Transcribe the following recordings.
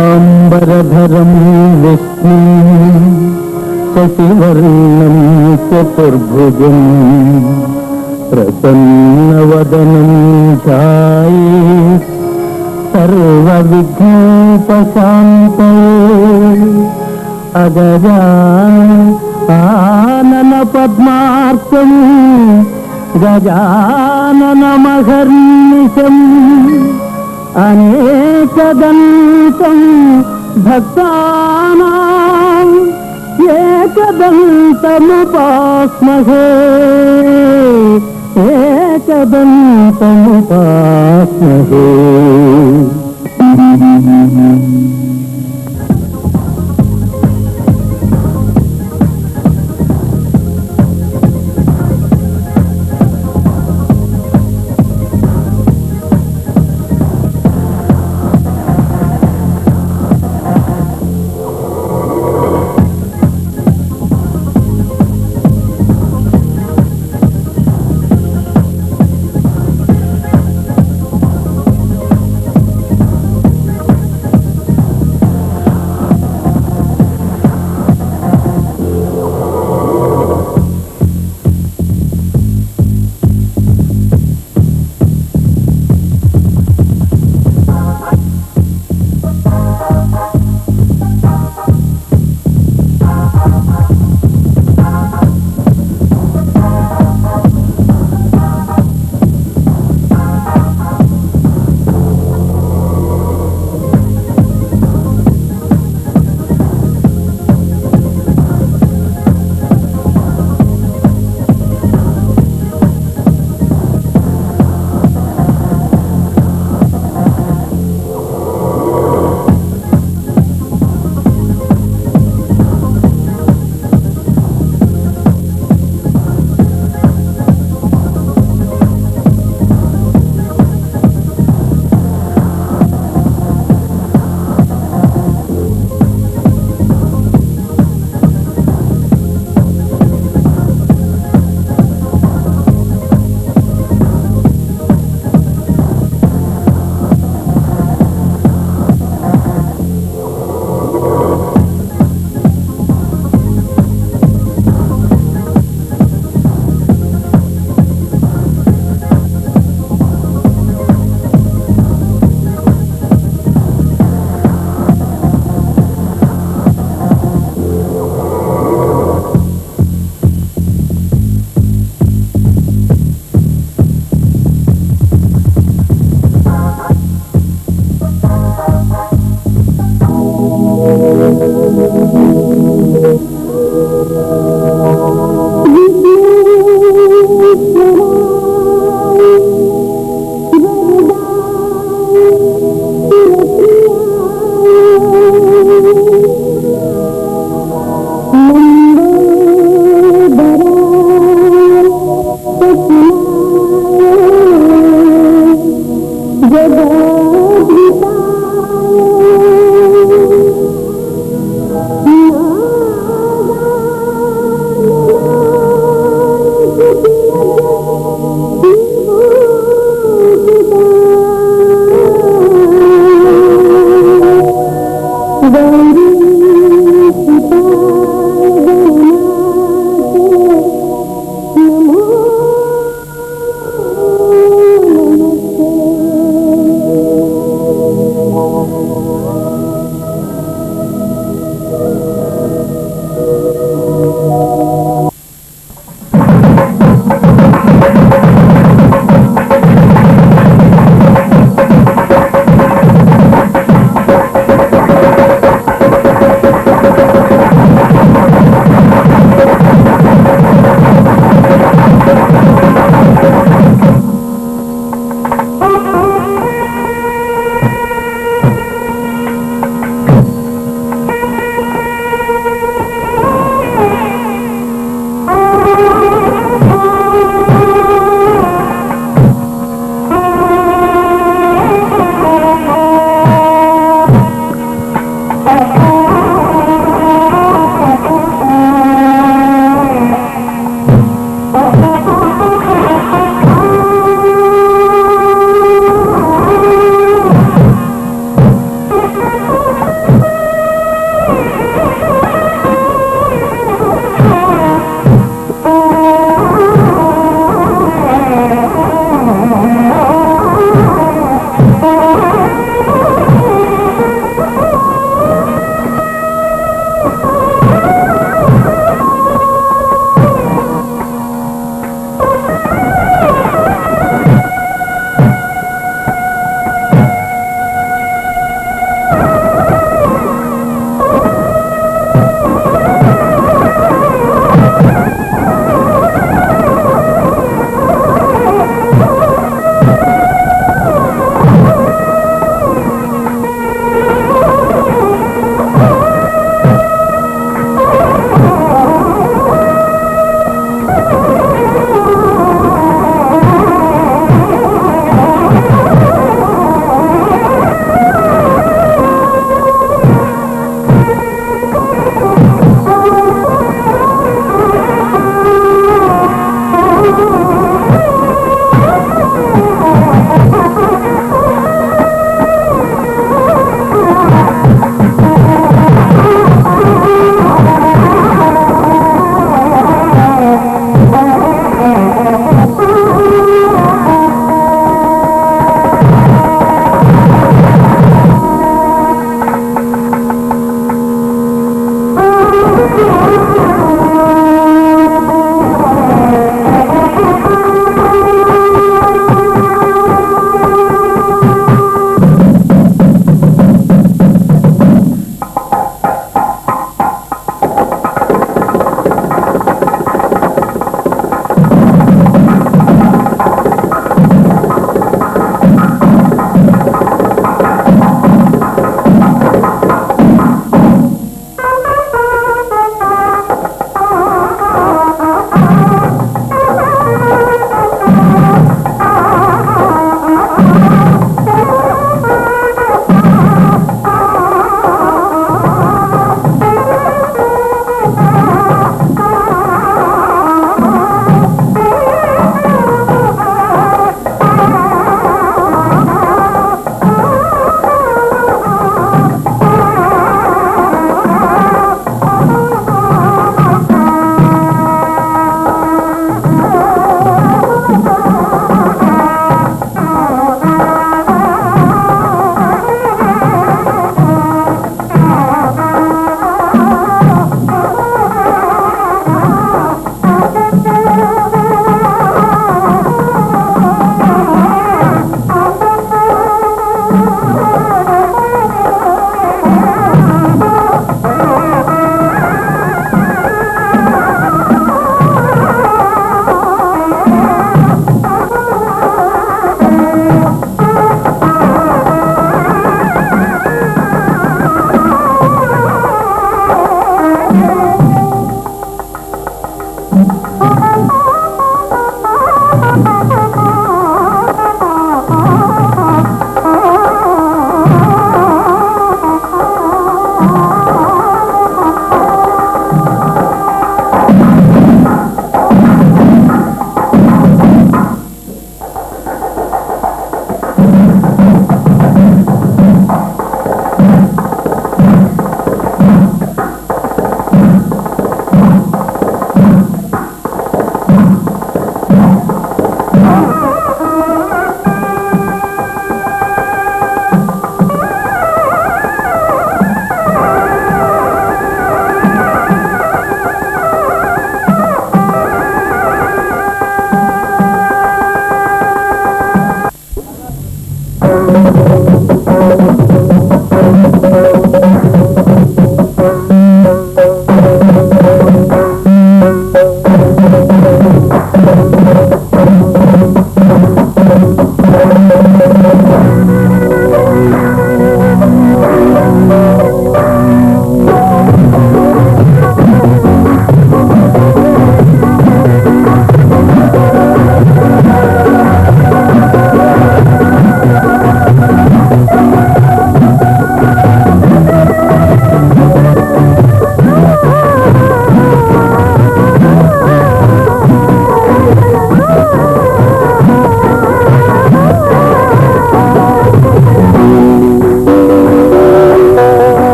శుక్లాంబరధరం విష్ణుం శశివర్ణం చతుర్భుజం ప్రసన్నవదనం ఛాయేత్ సర్వవిఘ్నోపశాంతయే అగజానన పద్మార్కం గజాననమహర్నిశం అనేకదంతం భక్తానాం ఏకదంతముపాస్మహే ఏకదంతముపాస్మహే.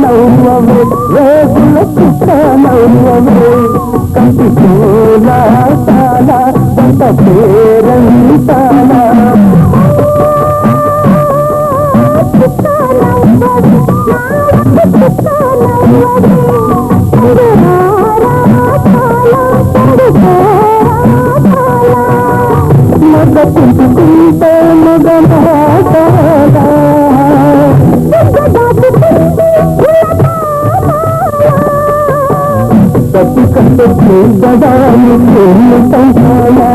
నవ్వవే రేగుల చిత్త నవ్వవే కంటి పూలాటాల దంత పేరంటాల మగ తుంచుకుంటే మగ మాటాల సతి కంటే గదాలు ఎన్ని సంసాలా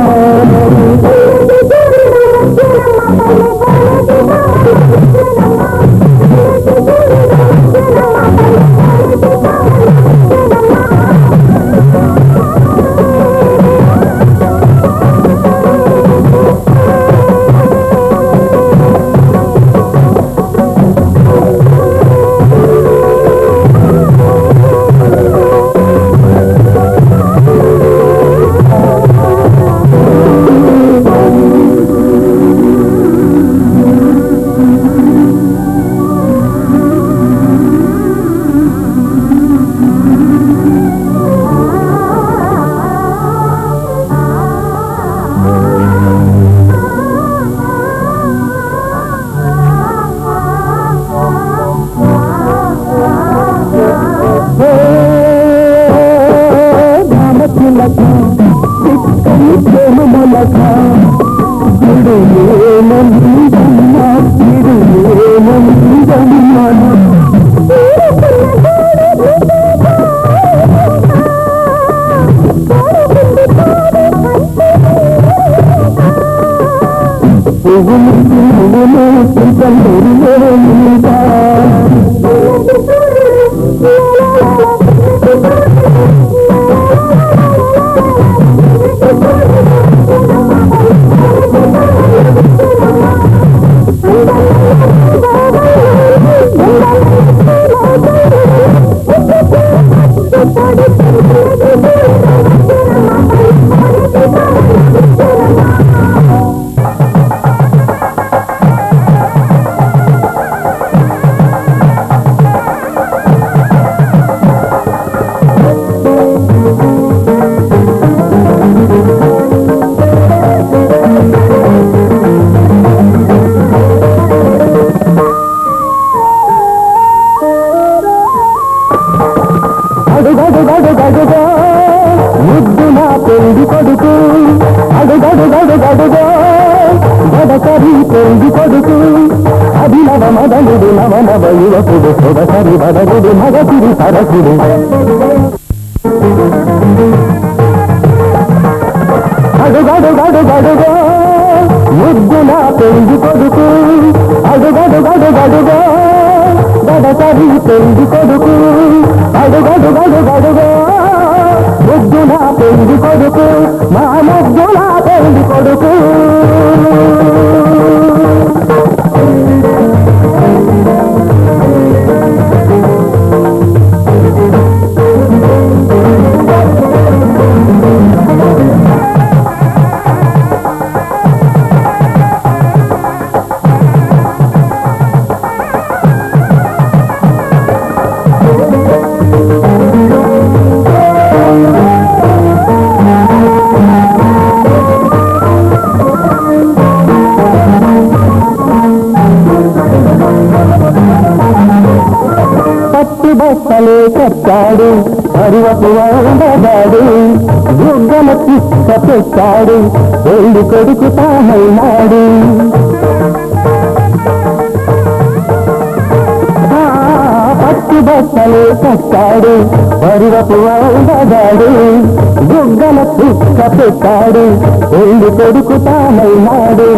చిక్కని ప్రేమలక ఇడు ఏమన్నా ఇడు ఏమన్నా పువ్వులు పువ్వులు చింతలు అడుగడుగడుగడుగో ముద్దు నా పెళ్లి కొడుకు అడుగడుగడుగడుగో బడకరి పెళ్లి కొడుకు అభినవ మదనుడు నవనవ యువకుడు సొగసరి బదగుడు మగసిరి సరకుడు అడుగడుగడుగడుగో ముద్దు నా పెళ్లి కొడుకు అడుగడుగడుగడుగో బడకరి పెళ్లి కొడుకు అడుగడుగడుగడుగో ముద్దు నా పెళ్లి కొడుకు మా ముద్దు నా పెళ్లి కొడుకు బట్టలే కట్టాడు అరువపు వందగాడు బుగ్గల తిక్క పెట్టాడు పెళ్లి కొడుకు తానైనాడు పట్టు బట్టలే కట్టాడు అరువపు వందగాడు బుగ్గల తిక్క పెట్టాడు పెళ్లి కొడుకు తానైనాడు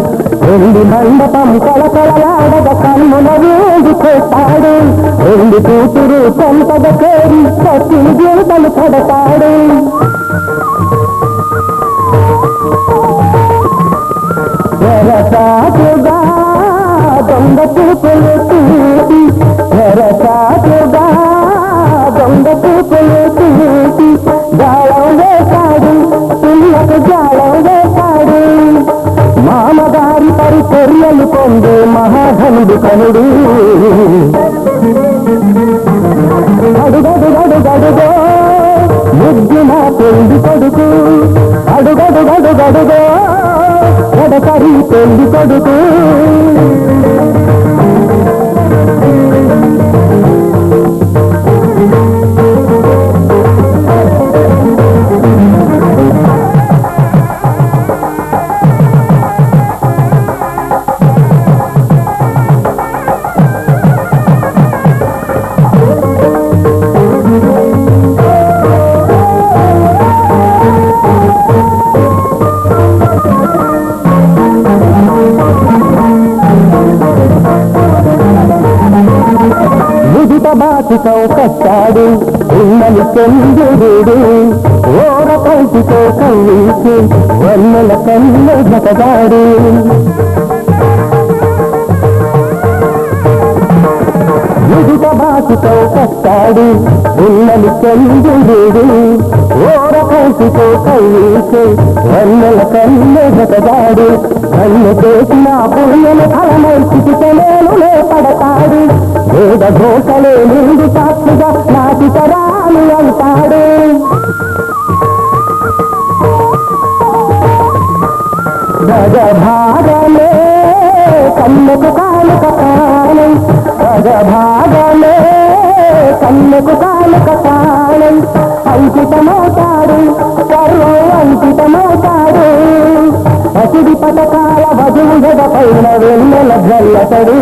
పెళ్లి మండపం కళకళలాడగ కన్నుల వేడి పెట్టాడు పెళ్లి కూతురు సంపద చేరి పట్టిని జీవితలు పడతాడు ఎరసాటుగా దొంగ చూపులు తీసి ఎరసాటుగా దొంగ చూపులు తీసి జాలం వేశాడు పిల్లకు జాలం వేశాడు మామగారి పరిచర్యలు పొందే మహాధనుడు కనుడు గడుగడుగో గడకరి పెళ్లి కొడుకు బాసితో కట్టాడు ఉన్నని చంద్రుడు ఓర కంటితో కవ్వించి వన్నెల కన్ను జతగాడు విడిత బాసితో కట్టాడు ఉన్నని చంద్రుడు ఓర కంటితో కవ్వించి వన్నెల కన్ను జతగాడు కన్ను చేసిన పుణ్యన ఫలమైకి నేను పడతాడు వేద ఘోషలే ముందు సాక్షిగా నాటి తరాలు అంటాడు గజభాగమే కన్నకు కానుక కాలం గజభాగమే కన్నకు కానుక కాలం అంకితమవుతాడు సర్వం అంకితమవుతాడు పసిడి పథకాల వధువు పైన వెన్నెల జల్లతడు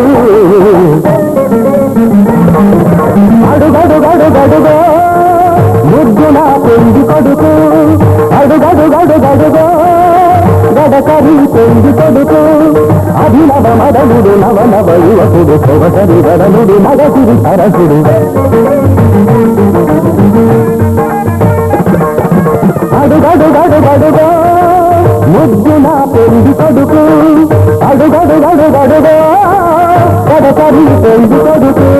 అడుగడుగడుగడుగో ముద్దున పెళ్లి కొడుకు అడుగడుగడుగడుగో గడకరి పెళ్లి కొడుకు అభినవ మదనుడు నవనవ యువకుడు శివసరి వదనుడు మగసిరి సరసుడు అడుగడుగడుగడుగో ముద్దున పెళ్లి కొడుకు అడుగడుగడుగడుగో గడకరి పెళ్లి కొడుకు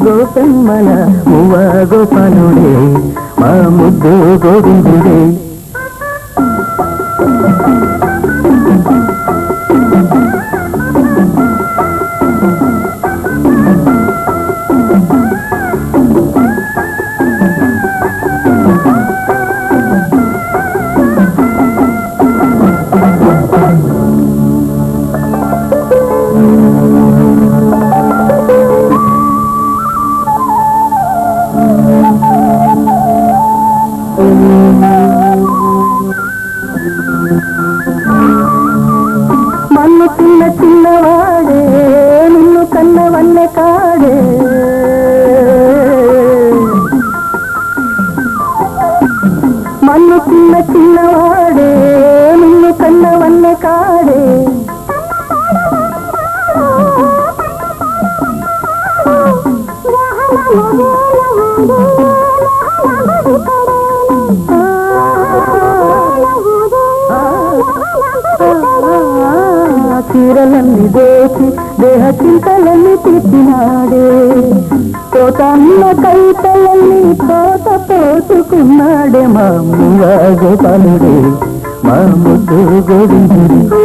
గోపెమ్మల మువ్వ గోపాలుడే మా ముద్దు గోవిందుడే మన్ను చిన్న చిన్నవాడే నిన్ను కన్నవన్నె కాడే మన్ను చిన్న చిన్నవాడే నిన్ను కన్నవన్నె కాడే చీరలన్నీ దోచి దేహ చింతలన్నీ తీర్చినాడే తోటన్న కైతలన్నీ తోట పోసుకున్నాడే మా మువ్వ గోపాలుడే మా ముద్దు గోవిందుడే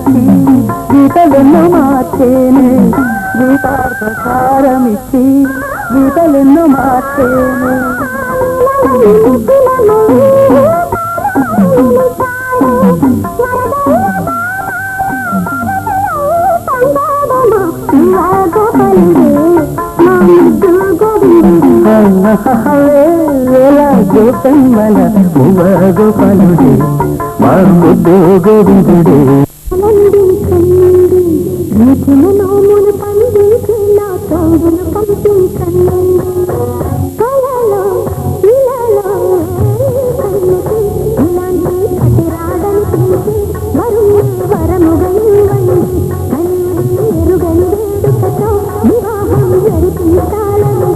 సారమిచ్చి గీతలెన్నో మార్చేనే గీతార్థసారమిచ్చి గీతలెన్నో మార్చేనే గోపమ్మల గోపాలుడే మా ముద్దు గోవిందుడే నోములు పండించి నా తోడును పంపించండి కలలో ఇలలో ఇలాంటి కటిరాడని పిలిచి వరముగా ఇవ్వండి ఎరుగని వేడుకతో వివాహం జరిపించాలని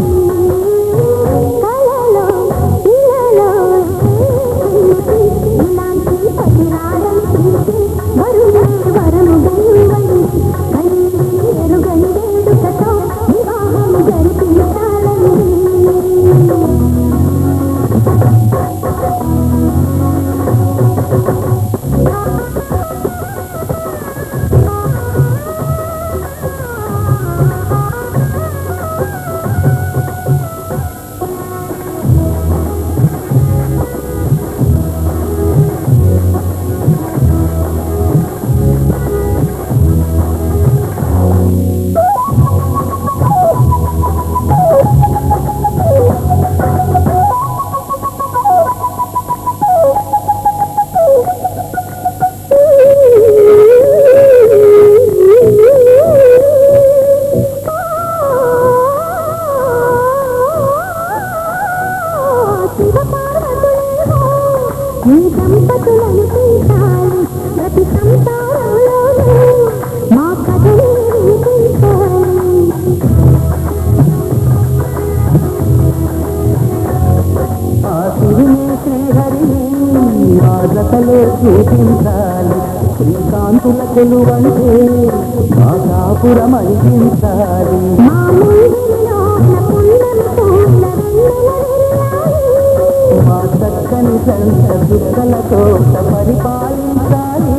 కలలో ఇలలో ఇలాంటి కటిరాడని పిలిచి వరముగా ఇవ్వండి ఎరుగని వేడుకతో వివాహం జరిపించాలని ఈ దంపతులను పెంచాలి ప్రతి సంతానంలోనూ మా కథని వినిపించాలి ఆ శివుని శ్రీహరిని మా జతలో చూపించాలి శ్రీకాంతుల కొలువంటే మా కాపురం అనిపించాలి మా ముందులో మా చక్కని సంత దుఃఖలతో పరిపాలించాలి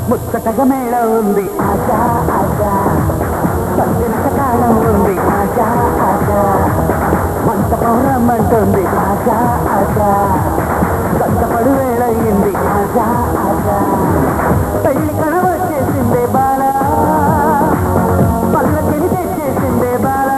ముచ్చటగా మేళ ఉంది ఆశా ఆశా సంజనక కాలం ఉంది ఆశా ఆశా మంట పౌరమ్మంటుంది ఆశా ఆశా సంతపడు వేళయింది ఆశా ఆశా పెళ్లి కనవచ్చేసిందే బాల పల్లకిని తెచ్చేసిందే బాల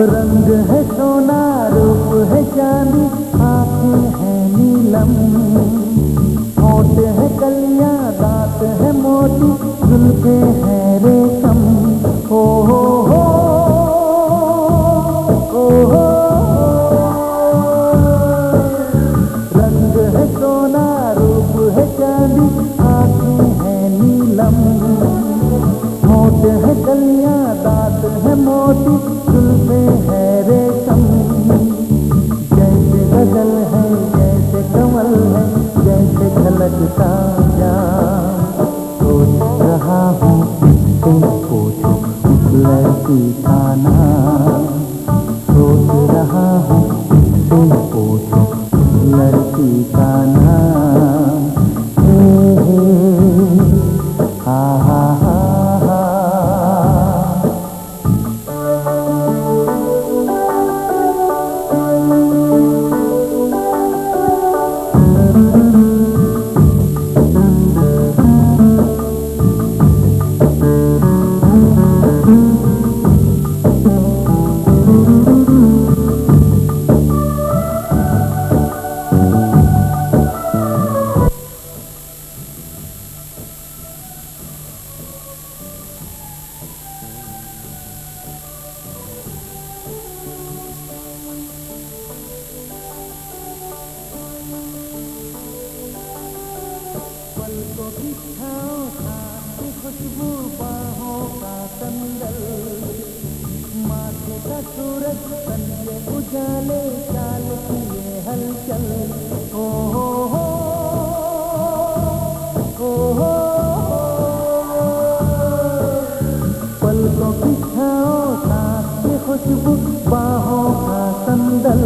रंग है सोना, रूप है चांदी, आंखें हैं नीलम, होठ है कलियां, दांत है मोती, जुल्फे हैं रेशम। हो हो हो हो हो। रंग है सोना, रूप है चांदी, आंखें हैं नीलम, होठ है कलियां, दांत है मोती, जुल्फे है रेशम। जैसे गजल है, जैसे कमल है, जैसे झलकता जाम। सोच रहा हूँ तुम पूछो उस लड़की का नाम। सोच रहा हूँ तुम पूछो उस लड़की का नाम। हा हा हा। पलकों की छाँव खाती खुशबू बाहों का संदल, माथे का सूरज तन के उजाले, चाल की ये हलचल। ओ हो हो ओ हो। पलकों की छाँव खाती खुशबू बाहों का संदल,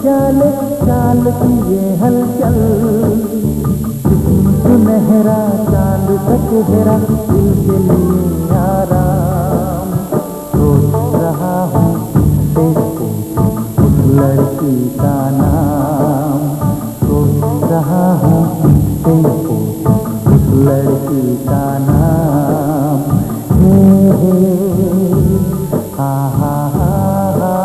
जाले चाल की ये हलचल, सुनहरा चांद तक हेरा दिल के लिए आराम। सोच रहा हूँ से पूछूं उस लड़की का नाम, सोच रहा हूँ से पूछूं उस लड़की का नाम। हे हा हा हा हा।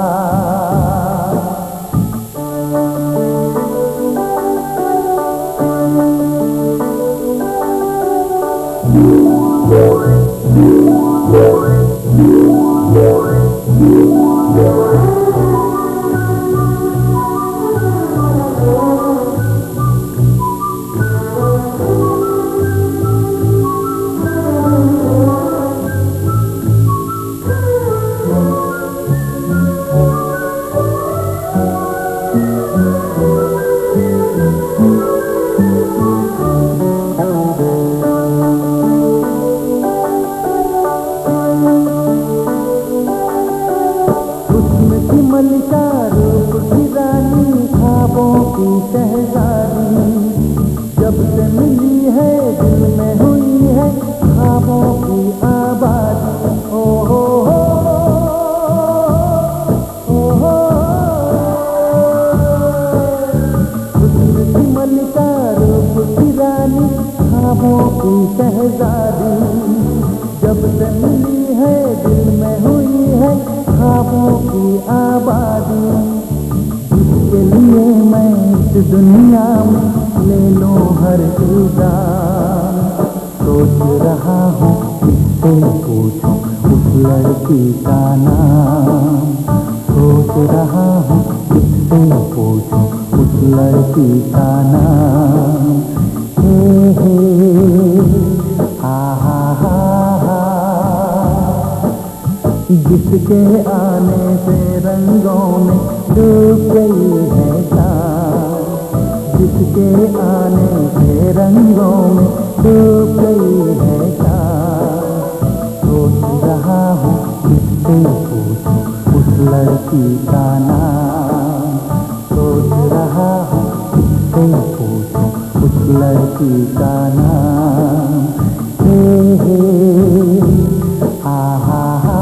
मलिका रूप की रानी, ख्वाबों की शहजादी, जब से मिली है दिल में हुई है ख्वाबों की आबादी। ओ हो हो ओ हो, हुस्न की मलिका रूप की रानी, ख्वाबों की शहजादी, जब से मिली है दिल में हुई है ख्वाबों की आबादी। जिसके लिए मैं इस दुनिया में ले लूं हर इल्जाम। सोच रहा हूँ किससे पूछूं उस लड़की का नाम, सोच रहा हूँ किससे पूछूं उस लड़की का नाम। हे हा हा हा हा। जिसके आने से रंगों में डूब गई है शाम, जिसके आने से रंगों में डूब गई है शाम। सोच रहा हूँ किससे पूछूं उस लड़की का नाम, सोच रहा हूँ किससे पूछूं उस लड़की का नाम। हे हा हा हा।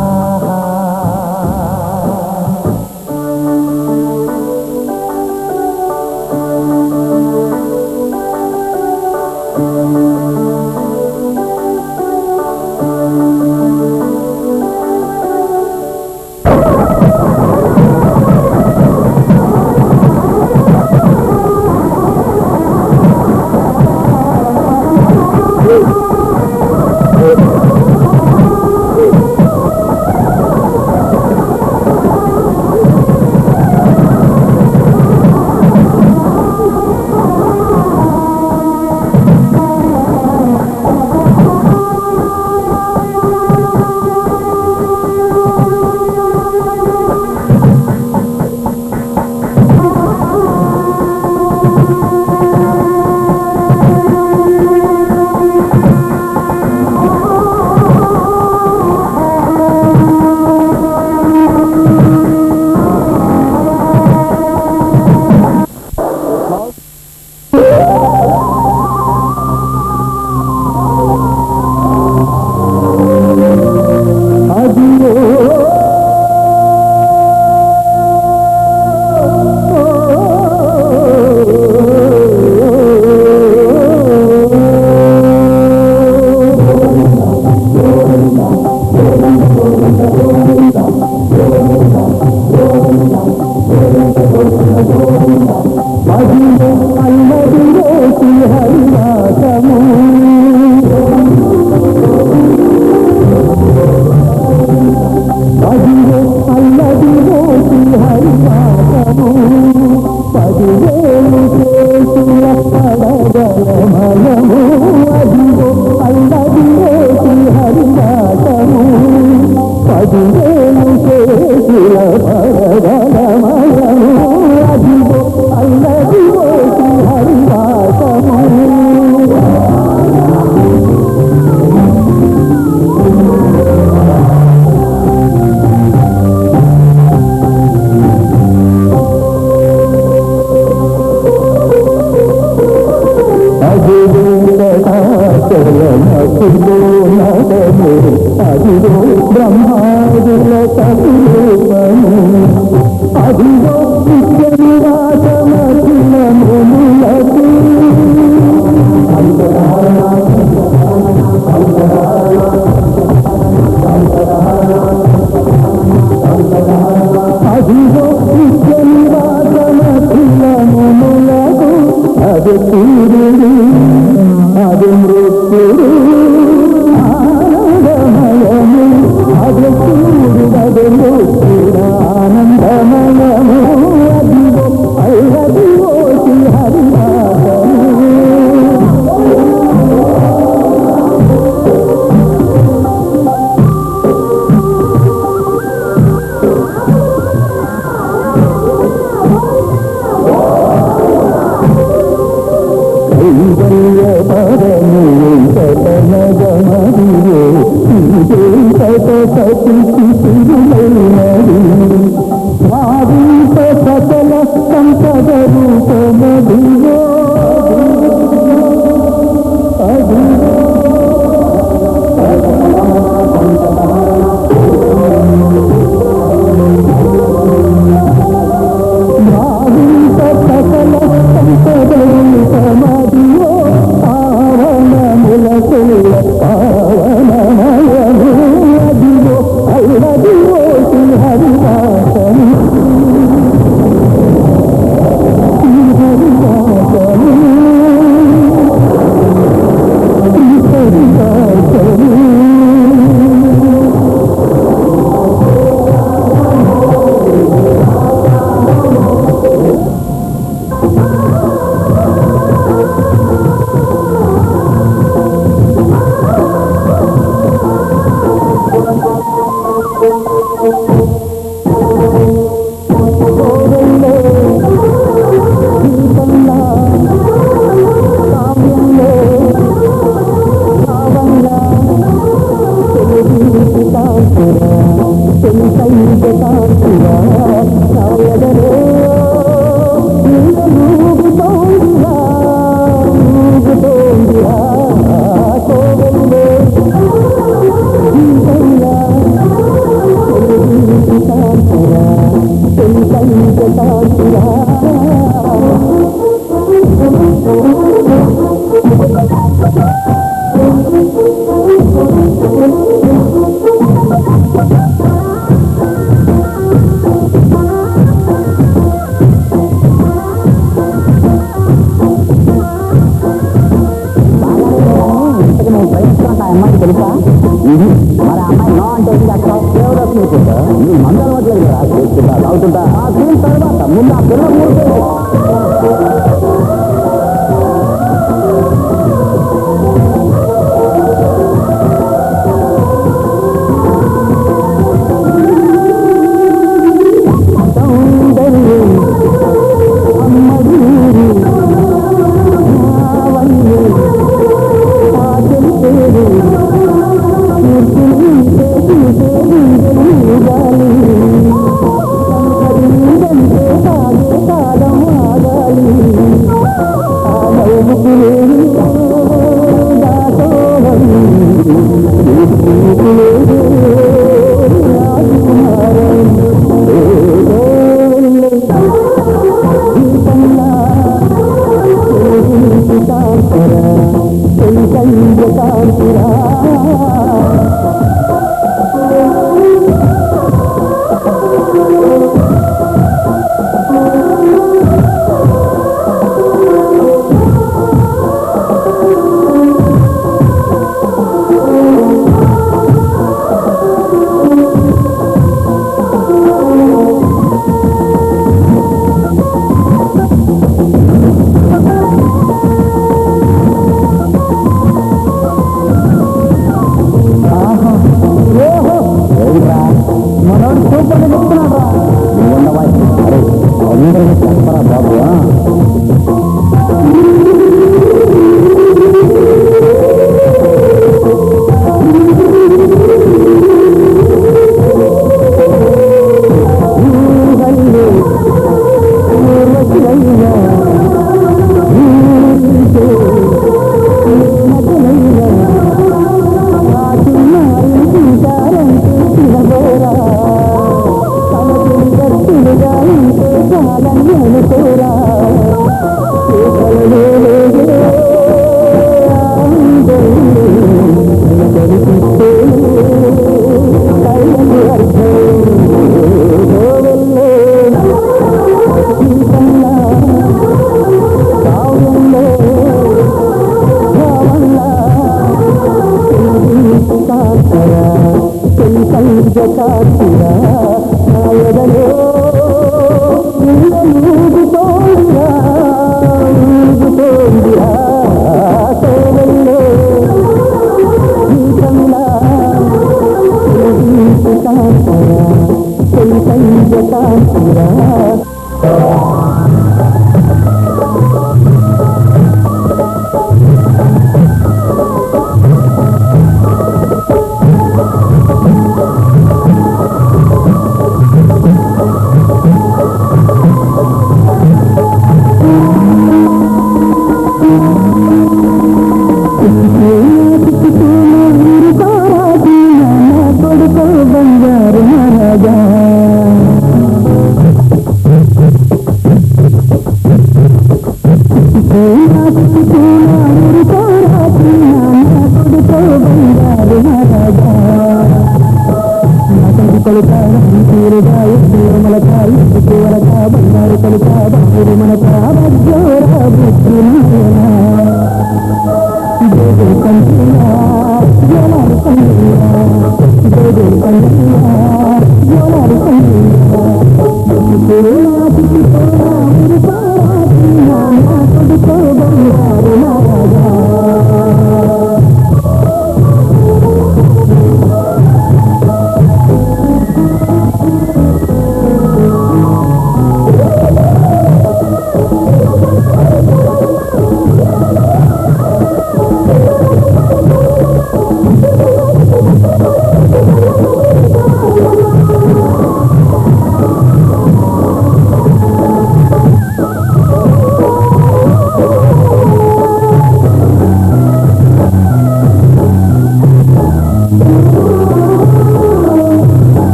అదిగో నిత్య నివాసమఖిల మునులకు అదిగో నిత్య నివాసమఖిల మునులకు అది సూర్యుడు అది మృత్యుడు ఆనందమయము అది సూర్యుడు అది మృత్యుడు ఆనందమయము అదిగో అల్లదిగో శ్రీ హరివాసము సకల సంపద రూపమదిగో సకల సంపద రూపమదిగో పావనమయము అదిగో అల్లదిగో శ్రీ హరివాసము అమ్మాయి తెలుసా? మరి అమ్మాయి నో అంటే మందు అలవట్లేదు కదా, చేస్తుంటా తాగుతుంటా ఆ సీన్ తర్వాత ముందు ఆ పిల్లల మూడు కాలం ఆగాలి తీరా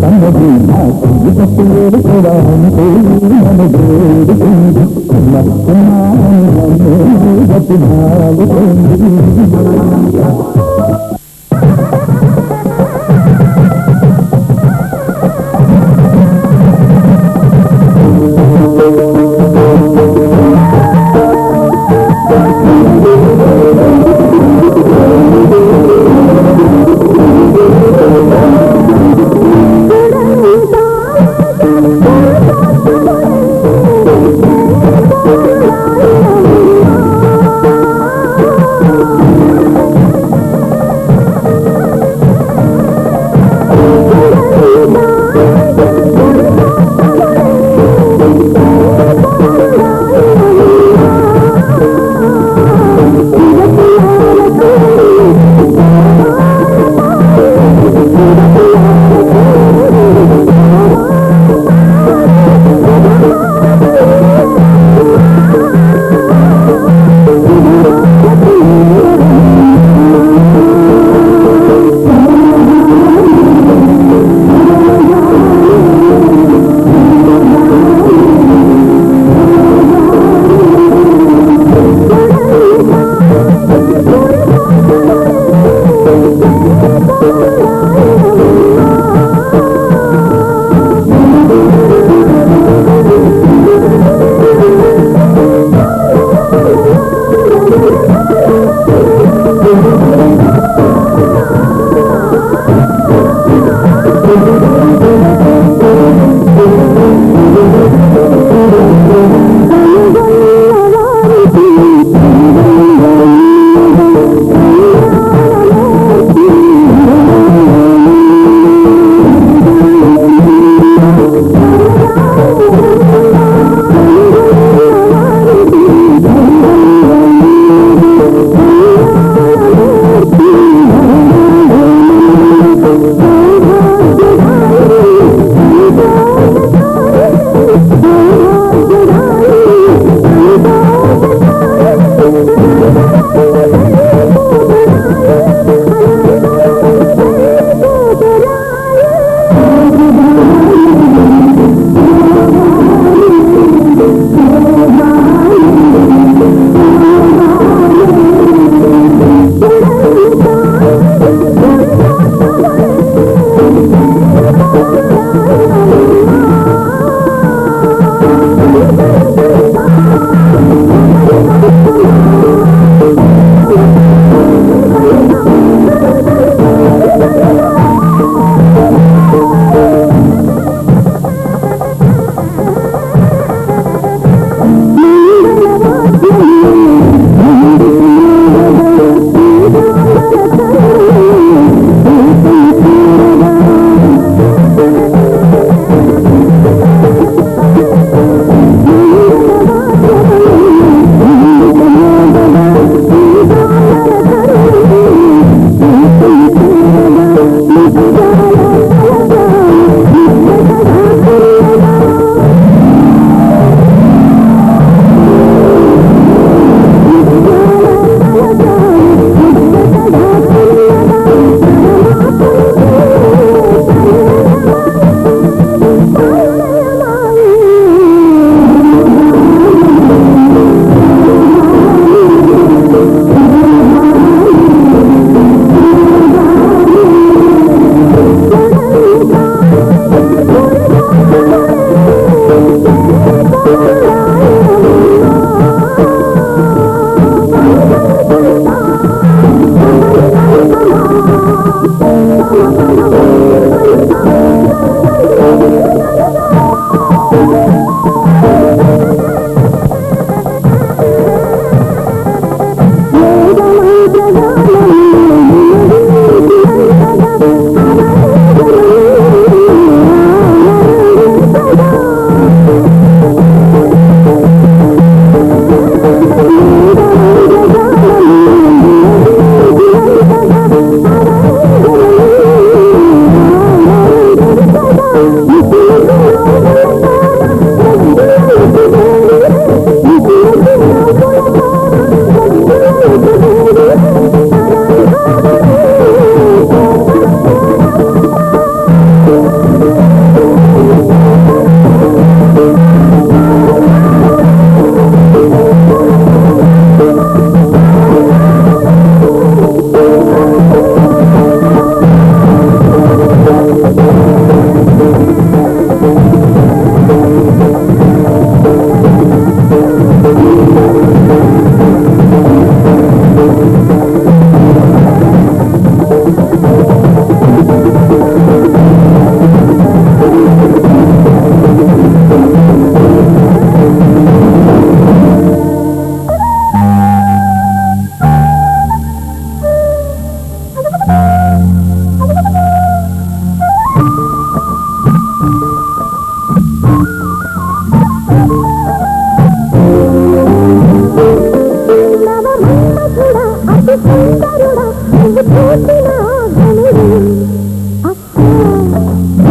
తన్నది నాటి కూడా ఉంటే మనది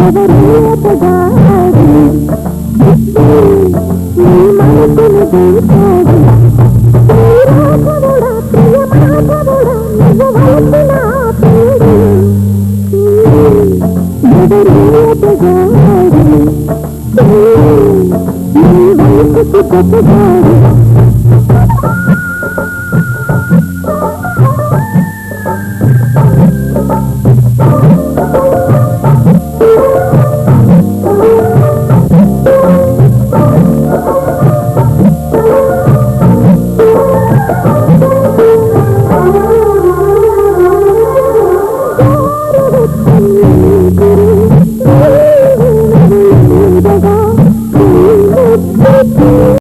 Thank you.